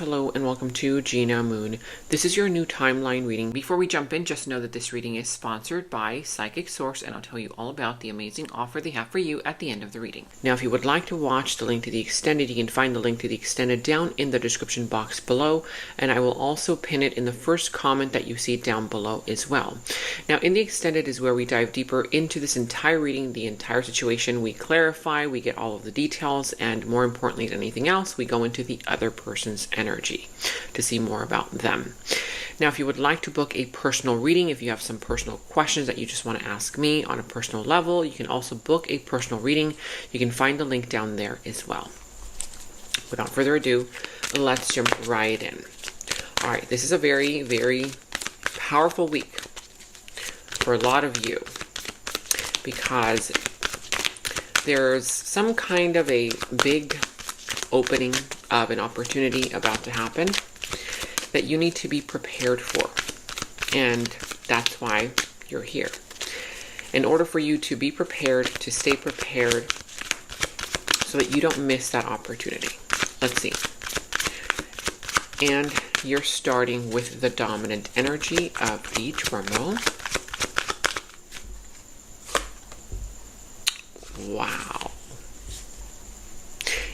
Hello and welcome to Gina Moon. This is your new timeline reading. Before we jump in, just know that this reading is sponsored by Psychic Source, and I'll tell you all about the amazing offer they have for you at the end of the reading. Now, if you would like to watch the link to the extended, you can find the link to the extended down in the description box below, and I will also pin it in the first comment that you see down below as well. Now, in the extended is where we dive deeper into this entire reading, the entire situation. We clarify, we get all of the details, and more importantly than anything else, we go into the other person's energy to see more about them. Now, if you would like to book a personal reading, if you have some personal questions that you just want to ask me on a personal level, you can also book a personal reading. You can find the link down there as well. Without further ado, let's jump right in. All right, this is a very, very powerful week for a lot of you because there's some kind of a big opening of an opportunity about to happen that you need to be prepared for. And that's why you're here. In order for you to be prepared, to stay prepared, so that you don't miss that opportunity. Let's see. And you're starting with the dominant energy of the drum roll. Wow.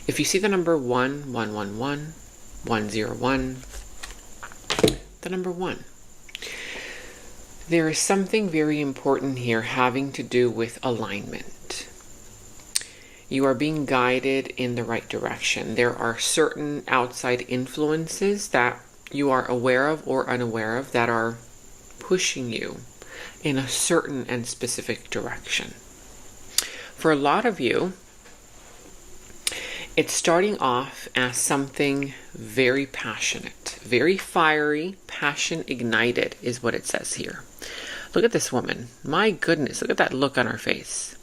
If you see the number 111, 101, the number 1, there is something very important here having to do with alignment. You are being guided in the right direction. There are certain outside influences that you are aware of or unaware of that are pushing you in a certain and specific direction. For a lot of you, it's starting off as something very passionate, very fiery, passion ignited is what it says here. Look at this woman. My goodness, look at that look on her face.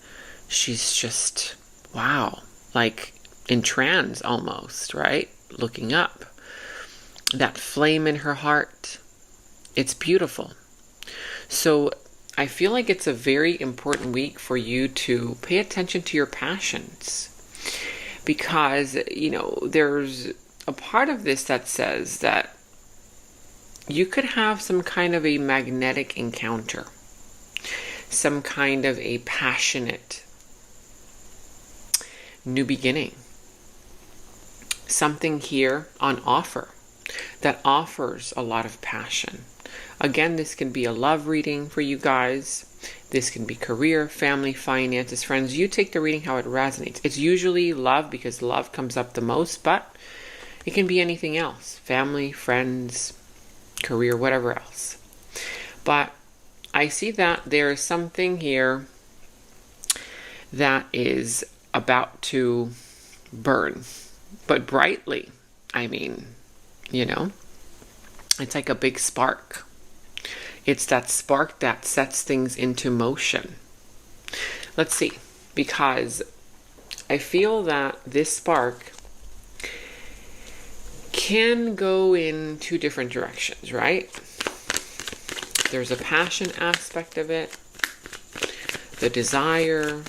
She's just, wow, like in trance almost, right? Looking up. That flame in her heart. It's beautiful. So I feel like it's a very important week for you to pay attention to your passions. Because, there's a part of this that says that you could have some kind of a magnetic encounter, some kind of a passionate new beginning, something here on offer that offers a lot of passion. Again, this can be a love reading for you guys. This can be career, family, finances, friends. You take the reading how it resonates. It's usually love because love comes up the most, but it can be anything else. Family, friends, career, whatever else. But I see that there is something here that is about to burn, but brightly. I mean, it's like a big spark. It's that spark that sets things into motion. Let's see, because I feel that this spark can go in two different directions, right? There's a passion aspect of it, the desire.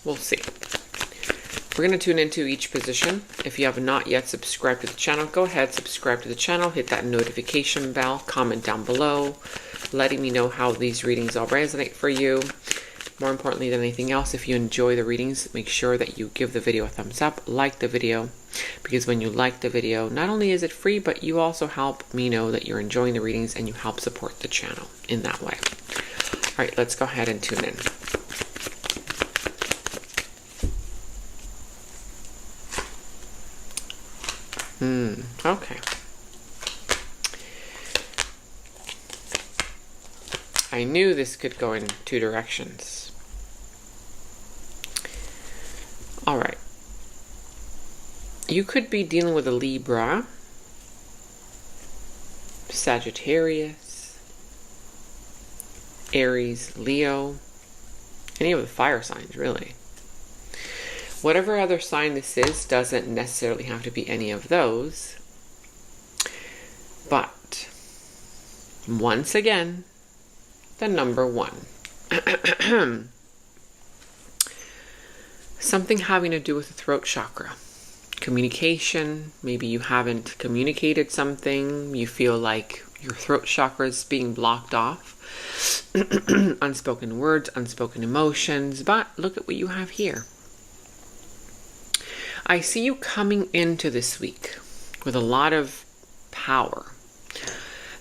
We'll see. We're going to tune into each position. If you have not yet subscribed to the channel, go ahead, subscribe to the channel, hit that notification bell, comment down below, letting me know how these readings all resonate for you. More importantly than anything else, if you enjoy the readings, make sure that you give the video a thumbs up, like the video, because when you like the video, not only is it free, but you also help me know that you're enjoying the readings and you help support the channel in that way. All right, let's go ahead and tune in. Okay. I knew this could go in two directions. All right. You could be dealing with a Libra, Sagittarius, Aries, Leo, any of the fire signs, really. Whatever other sign this is doesn't necessarily have to be any of those. But, once again, the number 1. Something having to do with the throat chakra. communication. Maybe you haven't communicated something. You feel like your throat chakra is being blocked off. Unspoken words, unspoken emotions. But look at what you have here. I see you coming into this week with a lot of power.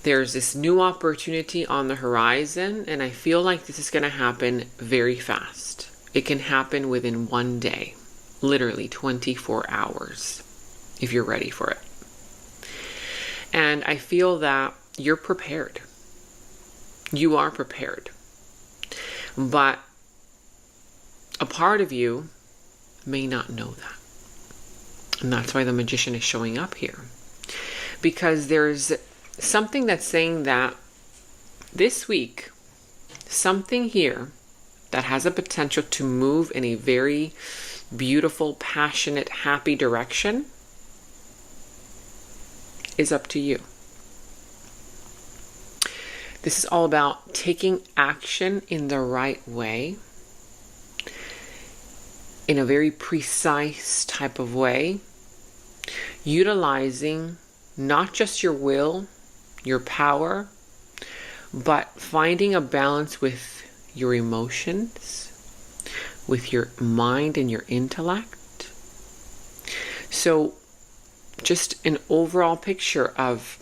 There's this new opportunity on the horizon, and I feel like this is going to happen very fast. It can happen within one day, literally 24 hours, if you're ready for it. And I feel that you're prepared. You are prepared. But a part of you may not know that. And that's why the Magician is showing up here. Because there's something that's saying that this week, something here that has a potential to move in a very beautiful, passionate, happy direction is up to you. This is all about taking action in the right way, in a very precise type of way, utilizing not just your will, your power, but finding a balance with your emotions, with your mind and your intellect. So just an overall picture of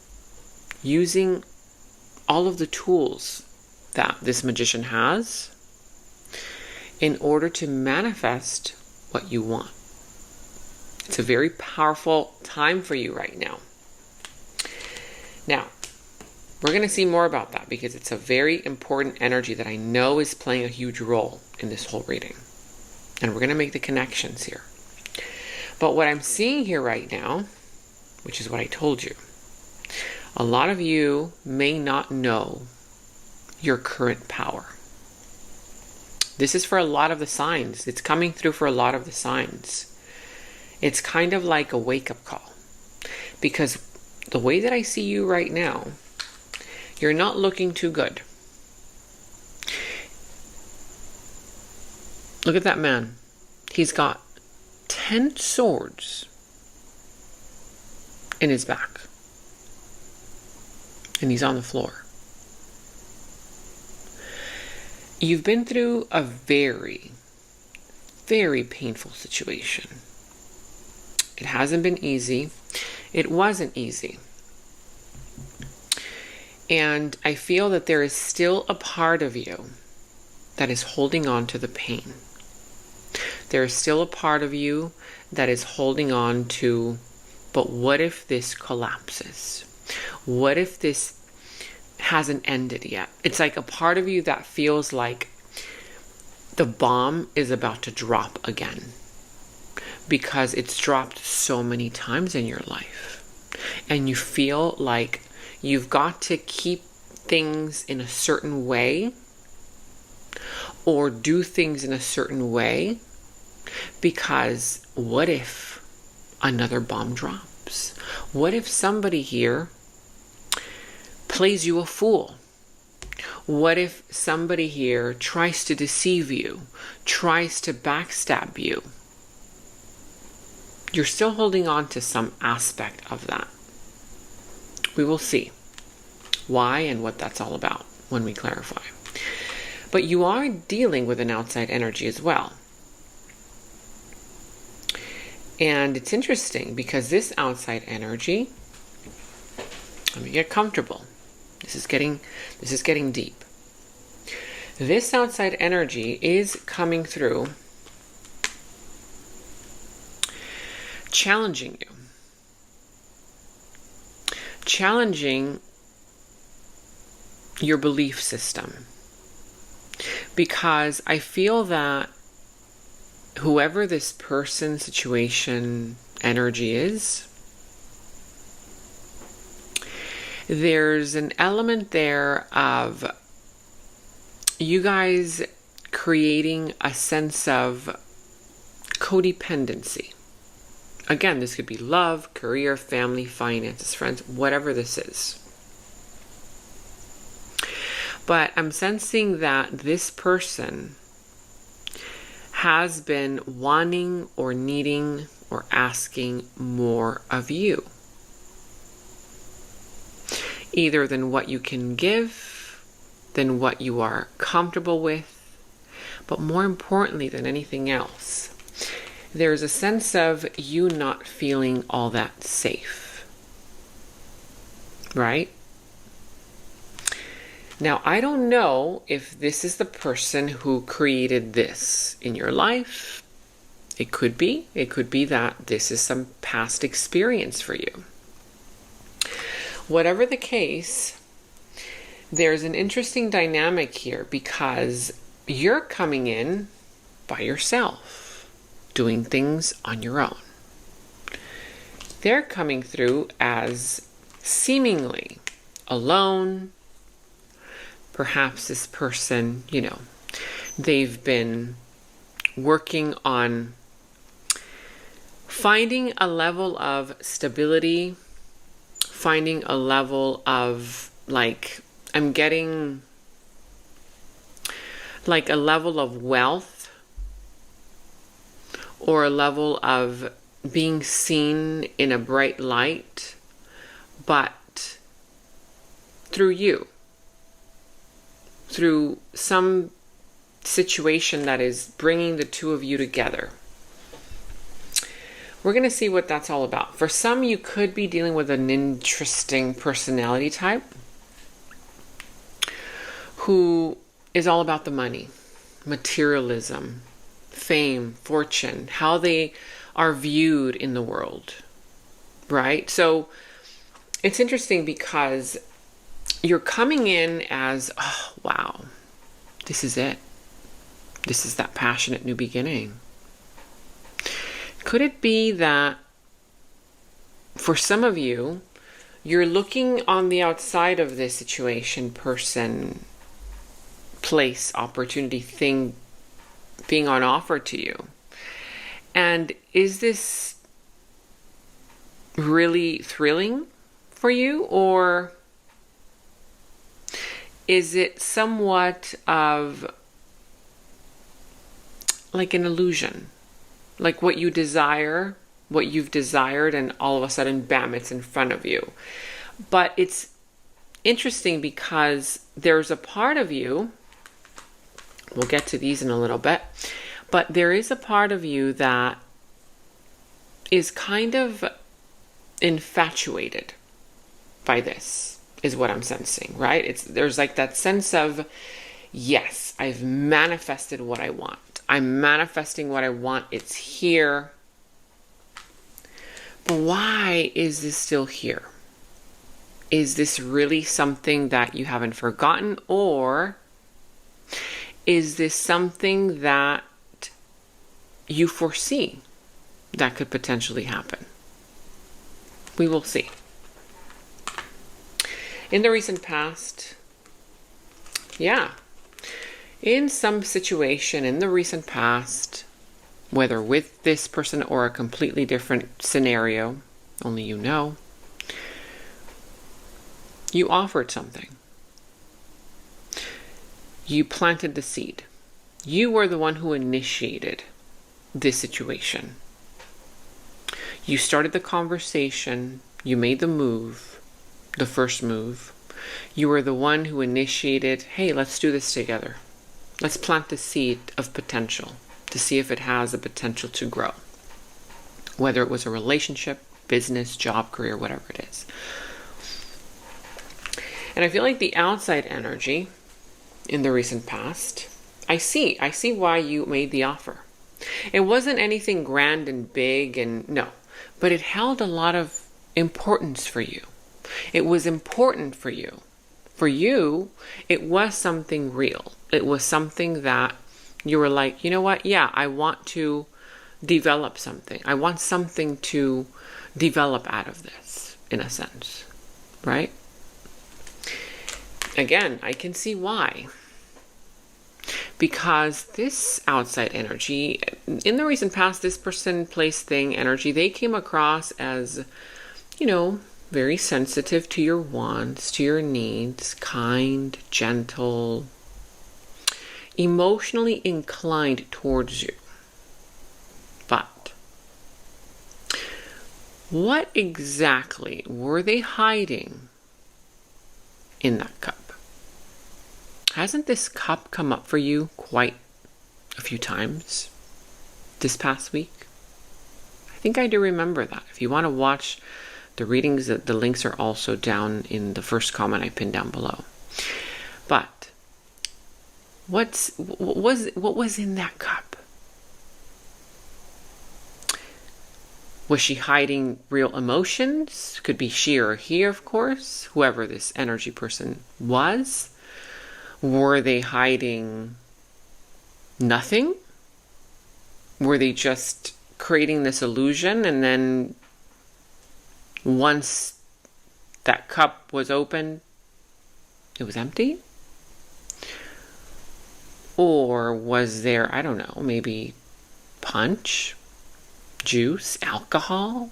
using all of the tools that this Magician has in order to manifest what you want. It's a very powerful time for you right now. Now, we're going to see more about that because it's a very important energy that I know is playing a huge role in this whole reading. And we're going to make the connections here. But what I'm seeing here right now, which is what I told you, a lot of you may not know your current power. This is for a lot of the signs. It's coming through for a lot of the signs. It's kind of like a wake-up call. Because the way that I see you right now, you're not looking too good. Look at that man. He's got 10 swords in his back. And he's on the floor. You've been through a very, very painful situation. It hasn't been easy. It wasn't easy. And I feel that there is still a part of you that is holding on to the pain. There is still a part of you that is holding on to, but what if this collapses? What if this hasn't ended yet? It's like a part of you that feels like the bomb is about to drop again because it's dropped so many times in your life. And you feel like you've got to keep things in a certain way or do things in a certain way because what if another bomb drops? What if somebody here plays you a fool? What if somebody here tries to deceive you, tries to backstab you? You're still holding on to some aspect of that. We will see why and what that's all about when we clarify. But you are dealing with an outside energy as well. And it's interesting because this outside energy, let me get comfortable. This is getting deep. This outside energy is coming through, challenging you. Challenging your belief system. Because I feel that whoever this person, situation, energy is, there's an element there of you guys creating a sense of codependency. Again, this could be love, career, family, finances, friends, whatever this is. But I'm sensing that this person has been wanting or needing or asking more of you. Either than what you can give, than what you are comfortable with, but more importantly than anything else, there's a sense of you not feeling all that safe, right? Now, I don't know if this is the person who created this in your life. It could be that this is some past experience for you. Whatever the case, there's an interesting dynamic here because you're coming in by yourself, doing things on your own. They're coming through as seemingly alone. Perhaps this person, they've been working on finding a level of stability, finding a level of I'm getting a level of wealth or a level of being seen in a bright light, but through you, through some situation that is bringing the two of you together. We're going to see what that's all about. For some, you could be dealing with an interesting personality type who is all about the money, materialism, fame, fortune, how they are viewed in the world, right? So it's interesting because you're coming in as, oh, wow, this is it. This is that passionate new beginning. Could it be that for some of you, you're looking on the outside of this situation, person, place, opportunity, thing being on offer to you? And is this really thrilling for you, or is it somewhat of like an illusion? Like what you desire, what you've desired, and all of a sudden, bam, it's in front of you. But it's interesting because there's a part of you, we'll get to these in a little bit, but there is a part of you that is kind of infatuated by this, is what I'm sensing, right? There's like that sense of, yes, I've manifested what I want. I'm manifesting what I want. It's here. But why is this still here? Is this really something that you haven't forgotten? Or is this something that you foresee that could potentially happen? We will see. In the recent past, in some situation in the recent past, whether with this person or a completely different scenario, only you know, you offered something. You planted the seed. You were the one who initiated this situation. You started the conversation. You made the move, the first move. You were the one who initiated, hey, let's do this together. Let's plant the seed of potential to see if it has the potential to grow. Whether it was a relationship, business, job, career, whatever it is. And I feel like the outside energy in the recent past, I see why you made the offer. It wasn't anything grand and big but it held a lot of importance for you. It was important for you. For you, it was something real. It was something that you were like, you know what? Yeah, I want to develop something. I want something to develop out of this, in a sense, right? Again, I can see why. Because this outside energy, in the recent past, this person, place, thing, energy, they came across as, very sensitive to your wants, to your needs, kind, gentle, emotionally inclined towards you. But What exactly were they hiding in that cup? Hasn't this cup come up for you quite a few times this past week? I think I do remember that. If you want to watch the readings, the links are also down in the first comment I pinned down below. But what was in that cup? Was she hiding real emotions? Could be she or he, of course, whoever this energy person was. Were they hiding nothing? Were they just creating this illusion, and then once that cup was opened, it was empty? Or was there, I don't know, maybe punch, juice, alcohol?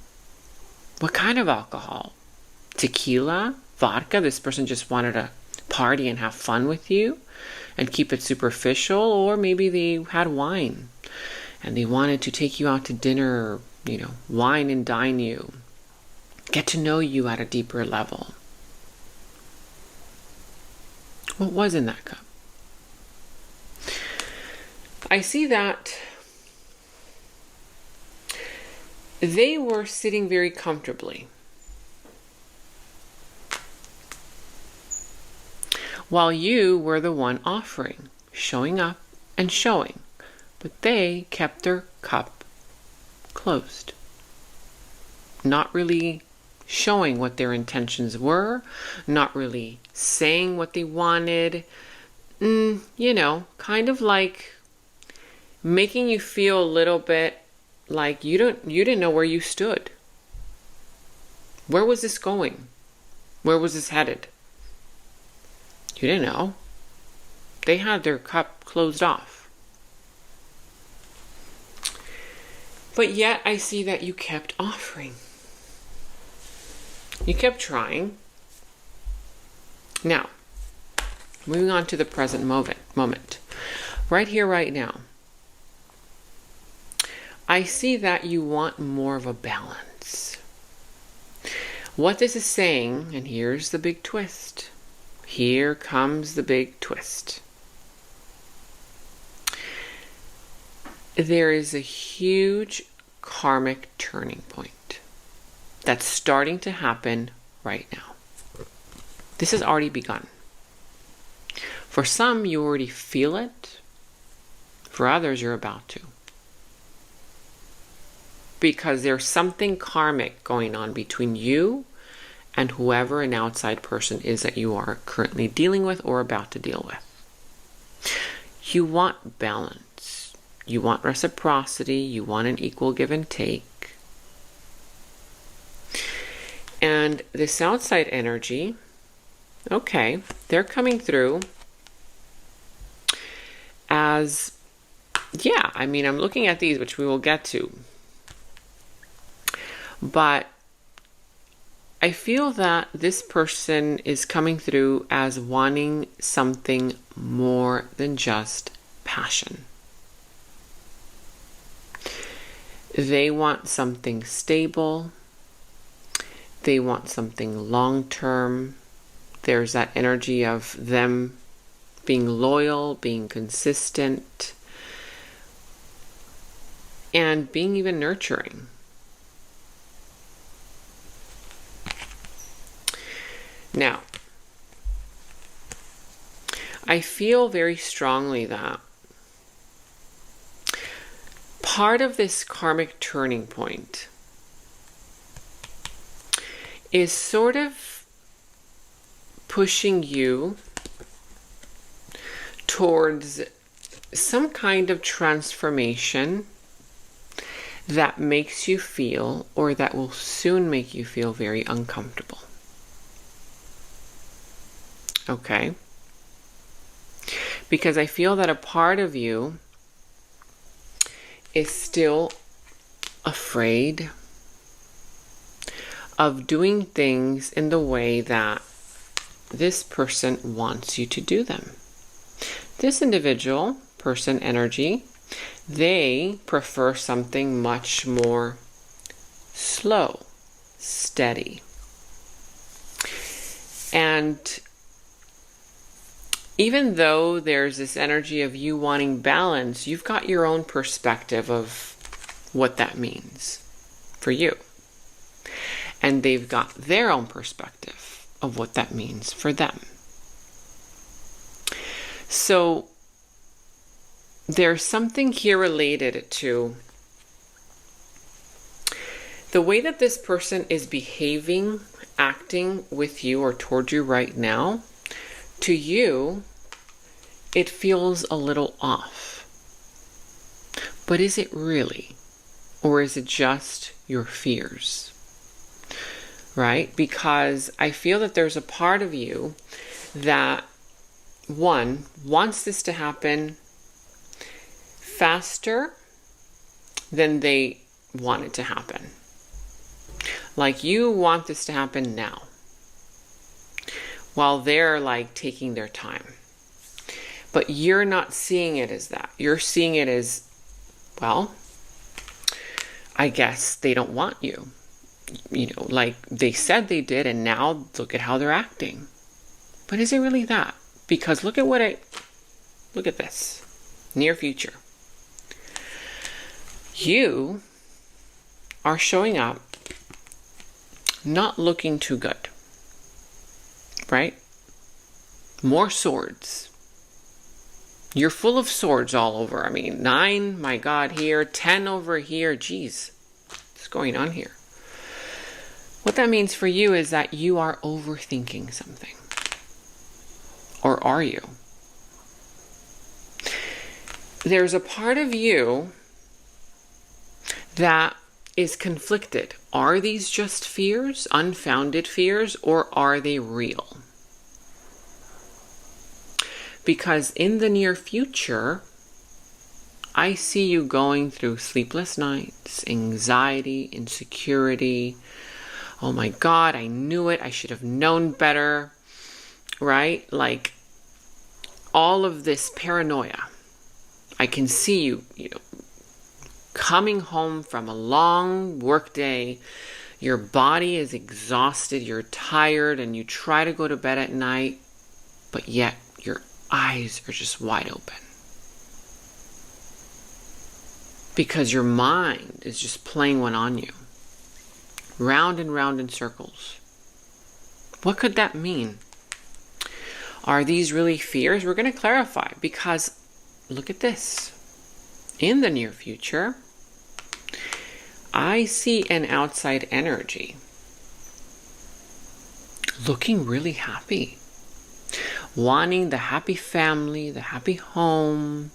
What kind of alcohol? Tequila? Vodka? This person just wanted to party and have fun with you and keep it superficial. Or maybe they had wine and they wanted to take you out to dinner, wine and dine you, get to know you at a deeper level. What was in that cup? I see that they were sitting very comfortably while you were the one offering, showing up and showing, but they kept their cup closed, not really showing what their intentions were, not really saying what they wanted, kind of like making you feel a little bit like you didn't know where you stood. Where was this going? Where was this headed? You didn't know. They had their cup closed off. But yet I see that you kept offering. You kept trying. Now, moving on to the present moment. Right here, right now. I see that you want more of a balance. What this is saying, and here's the big twist. Here comes the big twist. There is a huge karmic turning point that's starting to happen right now. This has already begun. For some, you already feel it. For others, you're about to. Because there's something karmic going on between you and whoever an outside person is that you are currently dealing with or about to deal with. You want balance. You want reciprocity. You want an equal give and take. And this outside energy, okay, they're coming through as, I'm looking at these, which we will get to. But I feel that this person is coming through as wanting something more than just passion. They want something stable. They want something long-term. There's that energy of them being loyal, being consistent, and being even nurturing. Now, I feel very strongly that part of this karmic turning point is sort of pushing you towards some kind of transformation that makes you feel, or that will soon make you feel, very uncomfortable. Okay? Because I feel that a part of you is still afraid of doing things in the way that this person wants you to do them. This individual, person energy, they prefer something much more slow, steady. And even though there's this energy of you wanting balance, you've got your own perspective of what that means for you. And they've got their own perspective of what that means for them. So there's something here related to the way that this person is behaving, acting with you or toward you right now. To you, it feels a little off. But is it really? Or is it just your fears? Right? Because I feel that there's a part of you that, one, wants this to happen faster than they want it to happen. Like, you want this to happen now, while they're like taking their time. But you're not seeing it as that. You're seeing it as, well, I guess they don't want you. You know, like they said they did, and now look at how they're acting. But is it really that? Because look at this. Near future. You are showing up not looking too good. Right? More swords. You're full of swords all over. I mean, 9, my God, here. 10 over here. Geez, what's going on here? What that means for you is that you are overthinking something. Or are you? There's a part of you that is conflicted. Are these just fears, unfounded fears, or are they real? Because in the near future, I see you going through sleepless nights, anxiety, insecurity. Oh my God, I knew it. I should have known better. Right? Like all of this paranoia. I can see you, coming home from a long work day. Your body is exhausted. You're tired and you try to go to bed at night, but yet your eyes are just wide open. Because your mind is just playing one on you. Round and round in circles. What could that mean? Are these really fears? We're going to clarify, because look at this. In the near future, I see an outside energy looking really happy. Wanting the happy family, the happy home,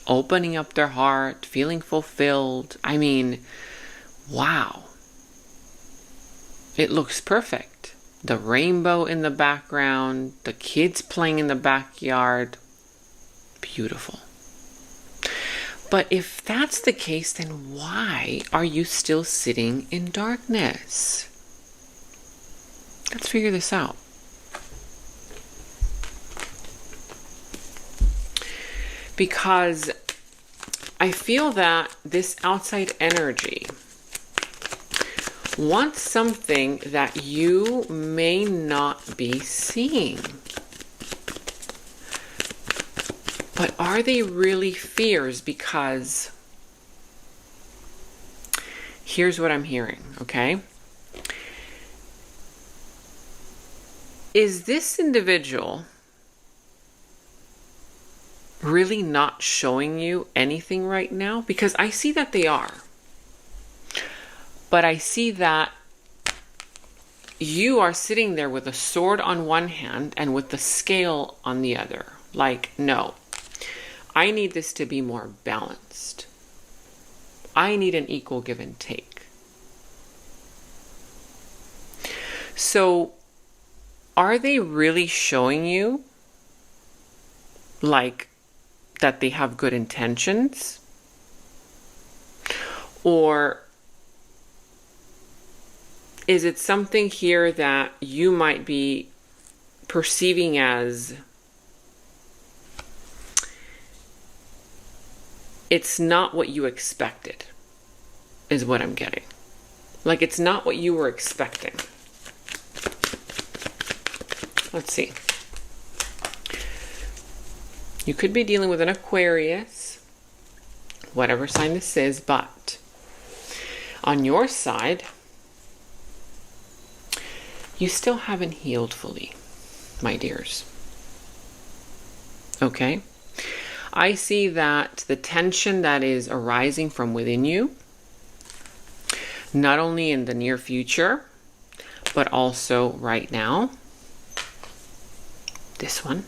opening up their heart, feeling fulfilled. I mean, wow. It looks perfect. The rainbow in the background, the kids playing in the backyard. Beautiful. But if that's the case, then why are you still sitting in darkness? Let's figure this out. Because I feel that this outside energy wants something that you may not be seeing. But are they really fears? Because here's what I'm hearing, okay? Is this individual really not showing you anything right now? Because I see that they are. But I see that you are sitting there with a sword on one hand and with the scale on the other. Like, no, I need this to be more balanced. I need an equal give and take. So, are they really showing you, like, that they have good intentions? Or is it something here that you might be perceiving as it's not what you expected, is what I'm getting. Like it's not what you were expecting. Let's see. You could be dealing with an Aquarius, whatever sign this is, but on your side, you still haven't healed fully, my dears. Okay? I see that the tension that is arising from within you, not only in the near future, but also right now, this one,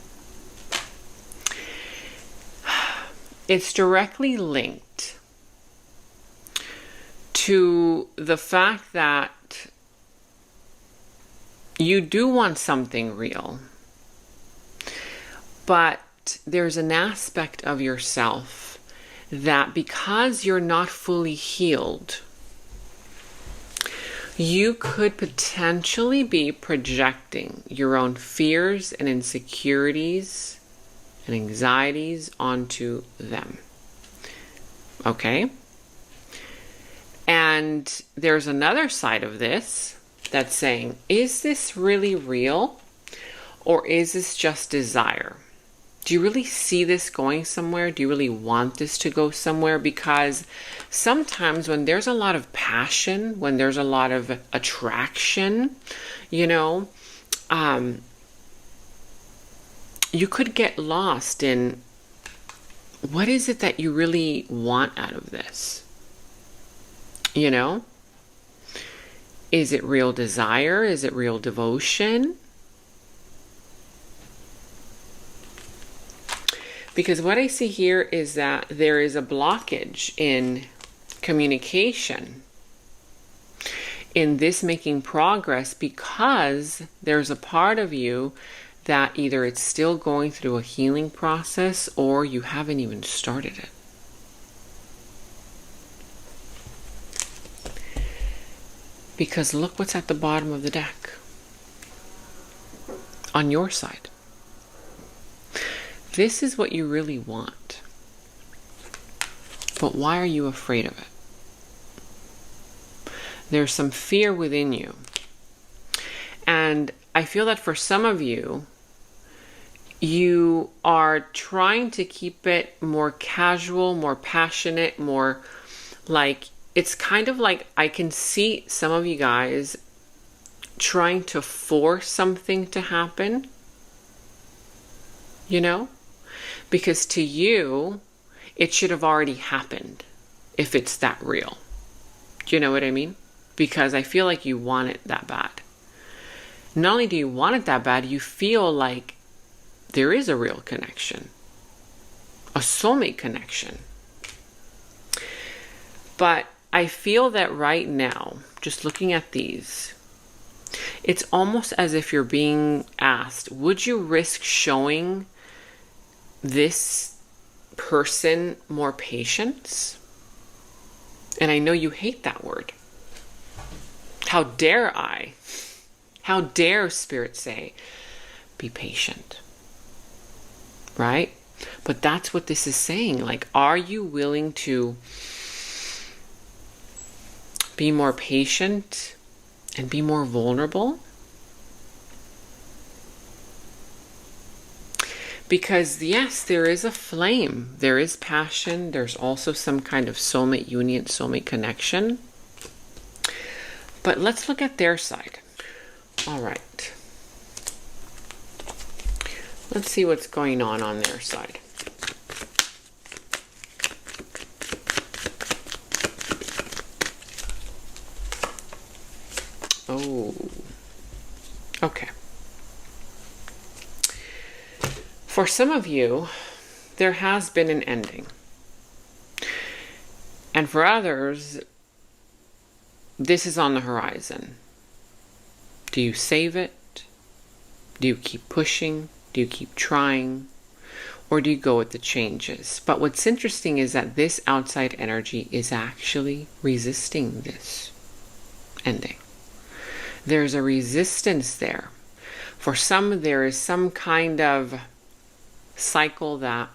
it's directly linked to the fact that you do want something real, but there's an aspect of yourself that because you're not fully healed, you could potentially be projecting your own fears and insecurities and anxieties onto them. Okay? And there's another side of this that's saying, is this really real? Or is this just desire? Do you really see this going somewhere? Do you really want this to go somewhere? Because sometimes when there's a lot of passion, when there's a lot of attraction, you know, you could get lost in what is it that you really want out of this? You know? Is it real desire? Is it real devotion? Because what I see here is that there is a blockage in communication, in this making progress, because there's a part of you that either it's still going through a healing process or you haven't even started it. Because look what's at the bottom of the deck. On your side. This is what you really want. But why are you afraid of it? There's some fear within you. And I feel that for some of you, you are trying to keep it more casual, more passionate, more like, it's kind of like I can see some of you guys trying to force something to happen, you know? Because to you, it should have already happened if it's that real. Do you know what I mean? Because I feel like you want it that bad. Not only do you want it that bad, you feel like there is a real connection. A soulmate connection. But I feel that right now, just looking at these, it's almost as if you're being asked, would you risk showing this person more patience? And I know you hate that word. How dare I? How dare Spirit say, be patient? Right? But that's what this is saying. Like, are you willing to be more patient and be more vulnerable? Because yes, there is a flame, there is passion, there's also some kind of soulmate union, soulmate connection. But let's look at their side. All right. Let's see what's going on their side. Oh, okay. For some of you, there has been an ending. And for others, this is on the horizon. Do you save it? Do you keep pushing? Do you keep trying? Or do you go with the changes? But what's interesting is that this outside energy is actually resisting this ending. There's a resistance there. For some, there is some kind of cycle that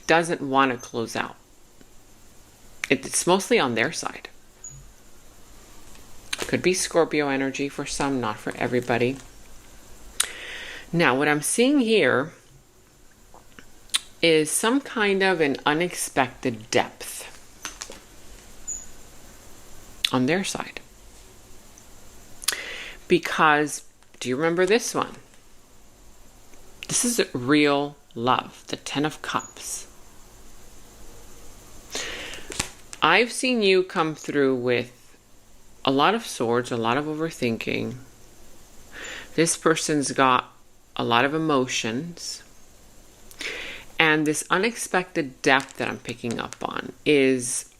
doesn't want to close out. It's mostly on their side. Could be Scorpio energy for some, not for everybody. Now, what I'm seeing here is some kind of an unexpected depth on their side. Because, do you remember this one? This is real love, the Ten of Cups. I've seen you come through with a lot of swords, a lot of overthinking. This person's got a lot of emotions. And this unexpected depth that I'm picking up on is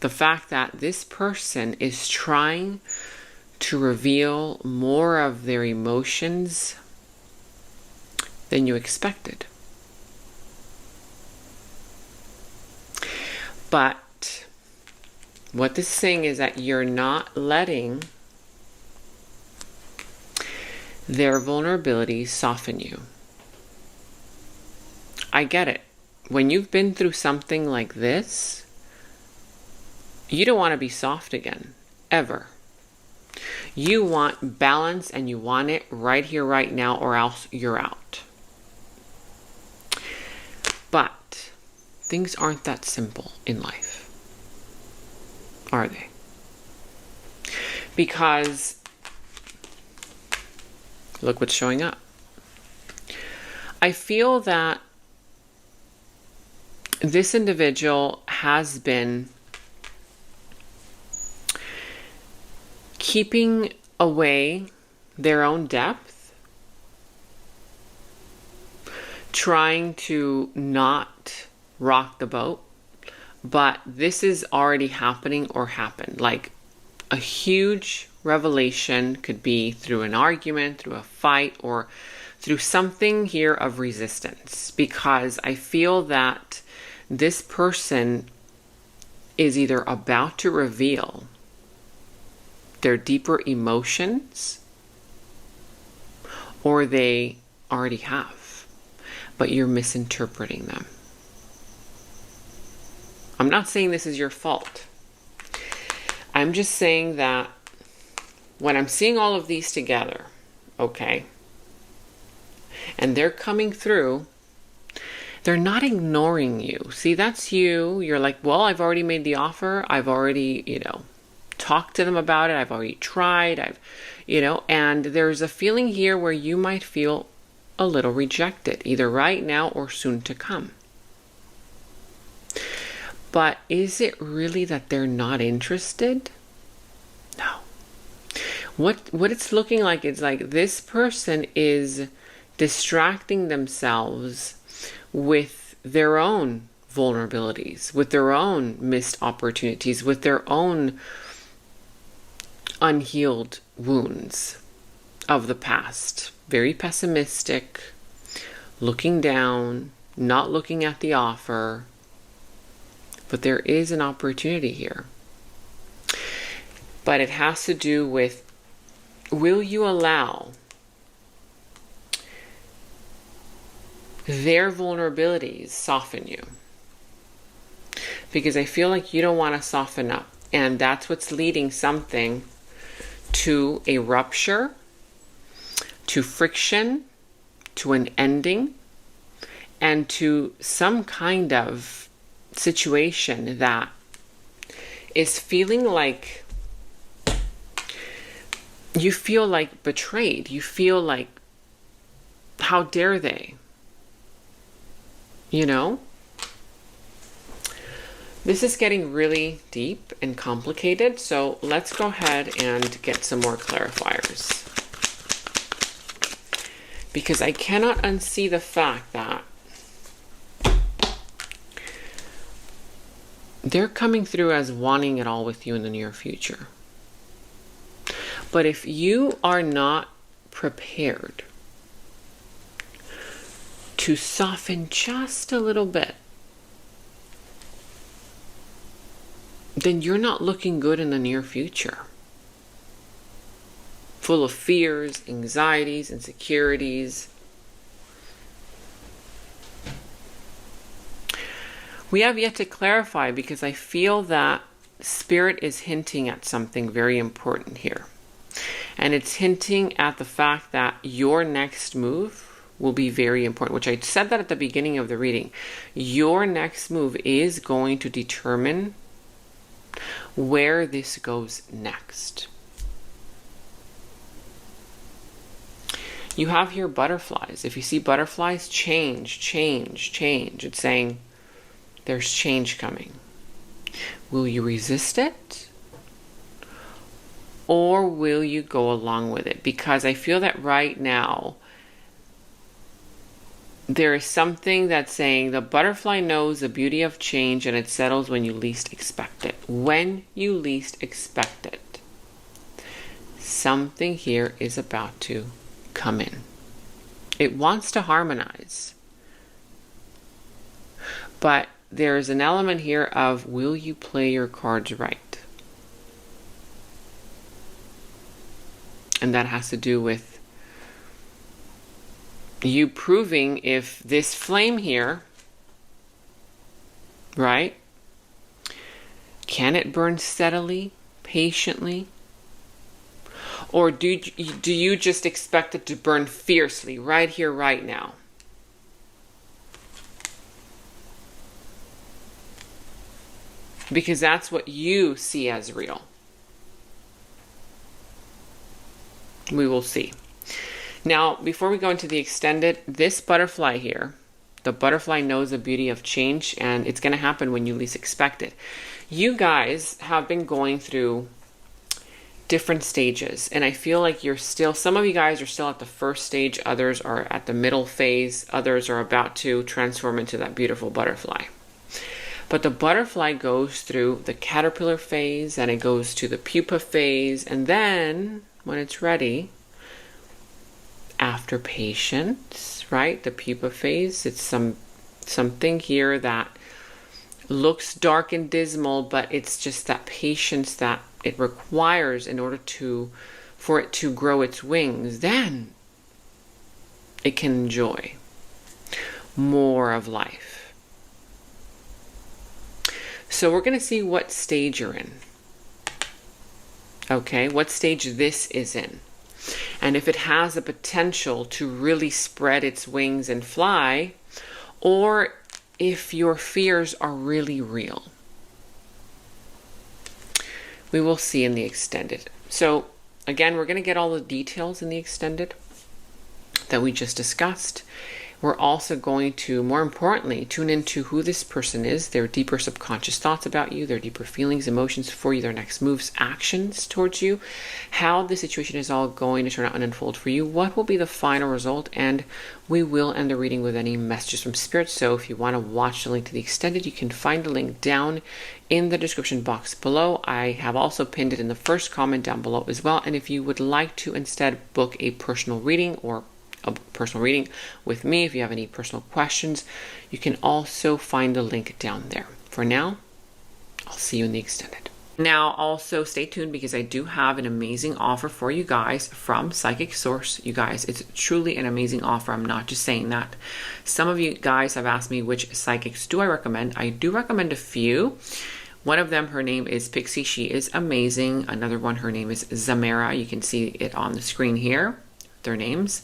the fact that this person is trying to reveal more of their emotions than you expected. But what this is saying is that you're not letting their vulnerabilities soften you. I get it. When you've been through something like this, you don't want to be soft again, ever. You want balance and you want it right here, right now, or else you're out. But things aren't that simple in life, are they? Because look what's showing up. I feel that this individual has been keeping away their own depth, trying to not rock the boat, but this is already happening or happened. Like a huge revelation could be through an argument, through a fight, or through something here of resistance, because I feel that this person is either about to reveal their deeper emotions, or they already have, but you're misinterpreting them. I'm not saying this is your fault. I'm just saying that when I'm seeing all of these together, okay, and they're coming through, they're not ignoring you. See, that's you. You're like, well, I've already made the offer. I've already, talked to them about it. I've already tried. And there's a feeling here where you might feel a little rejected, either right now or soon to come. But is it really that they're not interested? No. What it's looking like is like this person is distracting themselves with their own vulnerabilities, with their own missed opportunities, with their own unhealed wounds of the past. Very pessimistic, looking down, not looking at the offer. But there is an opportunity here. But it has to do with, will you allow their vulnerabilities soften you? Because I feel like you don't want to soften up. And that's what's leading something to a rupture, to friction, to an ending, and to some kind of situation that is feeling like you feel like betrayed. You feel like, how dare they? This is getting really deep and complicated, so let's go ahead and get some more clarifiers. Because I cannot unsee the fact that they're coming through as wanting it all with you in the near future. But if you are not prepared to soften just a little bit, then you're not looking good in the near future. Full of fears, anxieties, insecurities. We have yet to clarify, because I feel that Spirit is hinting at something very important here. And it's hinting at the fact that your next move will be very important, which I said that at the beginning of the reading. Your next move is going to determine where this goes next. You have here butterflies. If you see butterflies, change, change, change. It's saying there's change coming. Will you resist it? Or will you go along with it? Because I feel that right now, there is something that's saying the butterfly knows the beauty of change and it settles when you least expect it. When you least expect it. Something here is about to come in. It wants to harmonize. But there's an element here of, will you play your cards right? And that has to do with you proving if this flame here, right? Can it burn steadily, patiently? Or do you just expect it to burn fiercely right here, right now? Because that's what you see as real. We will see. Now, before we go into the extended, this butterfly here, the butterfly knows the beauty of change, and it's going to happen when you least expect it. You guys have been going through different stages, and I feel like some of you guys are still at the first stage, others are at the middle phase, others are about to transform into that beautiful butterfly. But the butterfly goes through the caterpillar phase, and it goes to the pupa phase, and then when it's ready, after patience, right? The pupa phase, it's something here that looks dark and dismal, but it's just that patience that it requires in order for it to grow its wings. Then it can enjoy more of life. So we're going to see what stage you're in. Okay, what stage this is in. And if it has the potential to really spread its wings and fly, or if your fears are really real. We will see in the extended. So again, we're going to get all the details in the extended that we just discussed. We're also going to, more importantly, tune into who this person is, their deeper subconscious thoughts about you, their deeper feelings, emotions for you, their next moves, actions towards you, how the situation is all going to turn out and unfold for you, what will be the final result, and we will end the reading with any messages from Spirit. So if you want to watch the link to the extended, you can find the link down in the description box below. I have also pinned it in the first comment down below as well. And if you would like to instead book a personal reading with me, if you have any personal questions, you can also find the link down there. For now, I'll see you in the extended. Now, also stay tuned because I do have an amazing offer for you guys from Psychic Source. You guys, it's truly an amazing offer. I'm not just saying that. Some of you guys have asked me which psychics do I recommend. I do recommend a few. One of them, her name is Pixie. She is amazing. Another one, her name is Zamara. You can see it on the screen here, their names.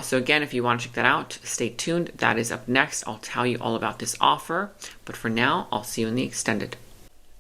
So again, if you want to check that out, stay tuned. That is up next. I'll tell you all about this offer. But for now, I'll see you in the extended.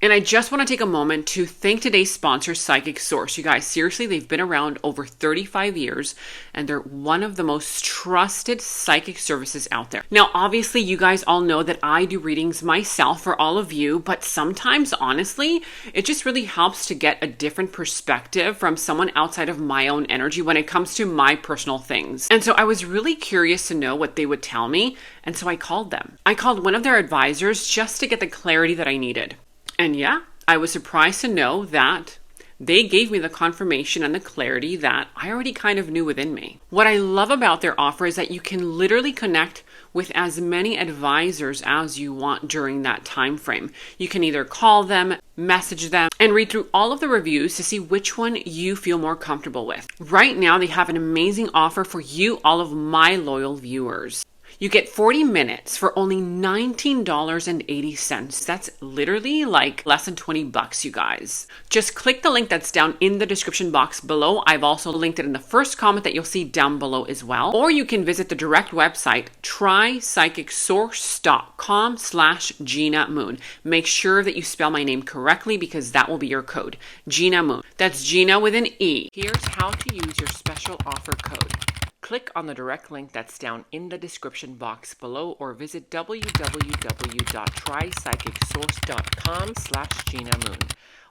And I just want to take a moment to thank today's sponsor, Psychic Source. You guys, seriously, they've been around over 35 years, and they're one of the most trusted psychic services out there. Now, obviously, you guys all know that I do readings myself for all of you, but sometimes, honestly, it just really helps to get a different perspective from someone outside of my own energy when it comes to my personal things. And so I was really curious to know what they would tell me, and so I called them. I called one of their advisors just to get the clarity that I needed. And yeah, I was surprised to know that they gave me the confirmation and the clarity that I already kind of knew within me. What I love about their offer is that you can literally connect with as many advisors as you want during that time frame. You can either call them, message them, and read through all of the reviews to see which one you feel more comfortable with. Right now, they have an amazing offer for you, all of my loyal viewers. You get 40 minutes for only $19.80. That's literally like less than 20 bucks, you guys. Just click the link that's down in the description box below. I've also linked it in the first comment that you'll see down below as well. Or you can visit the direct website, trypsychicsource.com/Gina Moon. Make sure that you spell my name correctly because that will be your code, Gina Moon. That's Gina with an E. Here's how to use your special offer code. Click on the direct link that's down in the description box below or visit www.trypsychicsource.com/Gina Moon.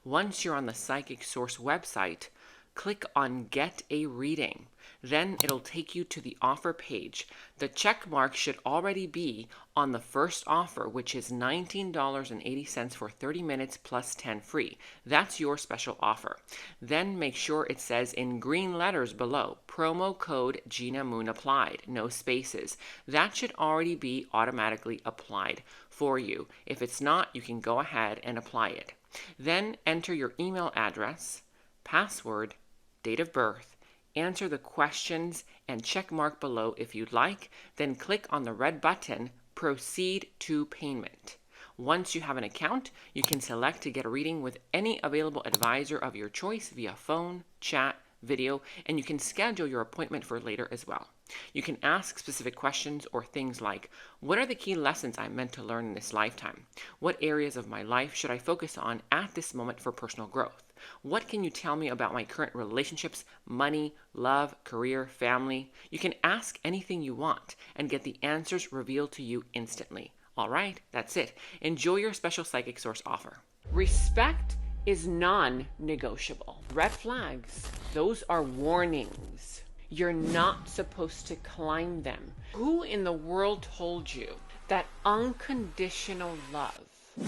Once you're on the Psychic Source website, click on Get a Reading. Then it'll take you to the offer page. The check mark should already be on the first offer, which is $19.80 for 30 minutes plus 10 free. That's your special offer. Then make sure it says in green letters below, promo code Gina Moon applied, no spaces. That should already be automatically applied for you. If it's not, you can go ahead and apply it. Then enter your email address, password, date of birth, answer the questions and check mark below if you'd like, then click on the red button, Proceed to Payment. Once you have an account, you can select to get a reading with any available advisor of your choice via phone, chat, video, and you can schedule your appointment for later as well. You can ask specific questions or things like, what are the key lessons I'm meant to learn in this lifetime? What areas of my life should I focus on at this moment for personal growth? What can you tell me about my current relationships, money, love, career, family? You can ask anything you want and get the answers revealed to you instantly. All right, that's it. Enjoy your special Psychic Source offer. Respect is non-negotiable. Red flags, those are warnings. You're not supposed to climb them. Who in the world told you that unconditional love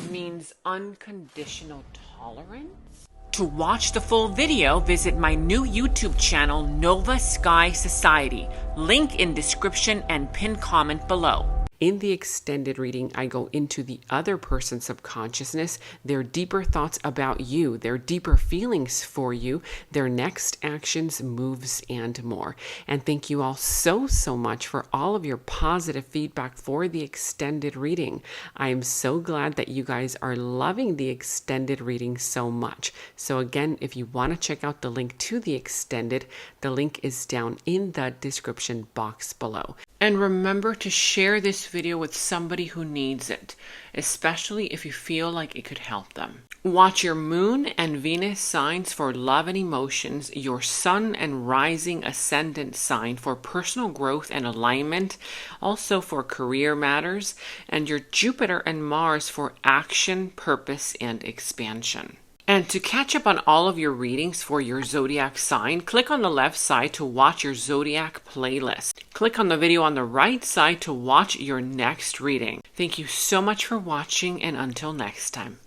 means unconditional tolerance? To watch the full video, visit my new YouTube channel, Nova Sky Society. Link in description and pinned comment below. In the extended reading, I go into the other person's subconsciousness, their deeper thoughts about you, their deeper feelings for you, their next actions, moves, and more. And thank you all so much for all of your positive feedback for the extended reading. I am so glad that you guys are loving the extended reading so much. So again, if you want to check out the link to the extended, the link is down in the description box below. And remember to share this video with somebody who needs it, especially if you feel like it could help them. Watch your moon and Venus signs for love and emotions, your sun and rising ascendant sign for personal growth and alignment, also for career matters, and your Jupiter and Mars for action, purpose, and expansion. And to catch up on all of your readings for your zodiac sign, click on the left side to watch your zodiac playlist. Click on the video on the right side to watch your next reading. Thank you so much for watching, and until next time.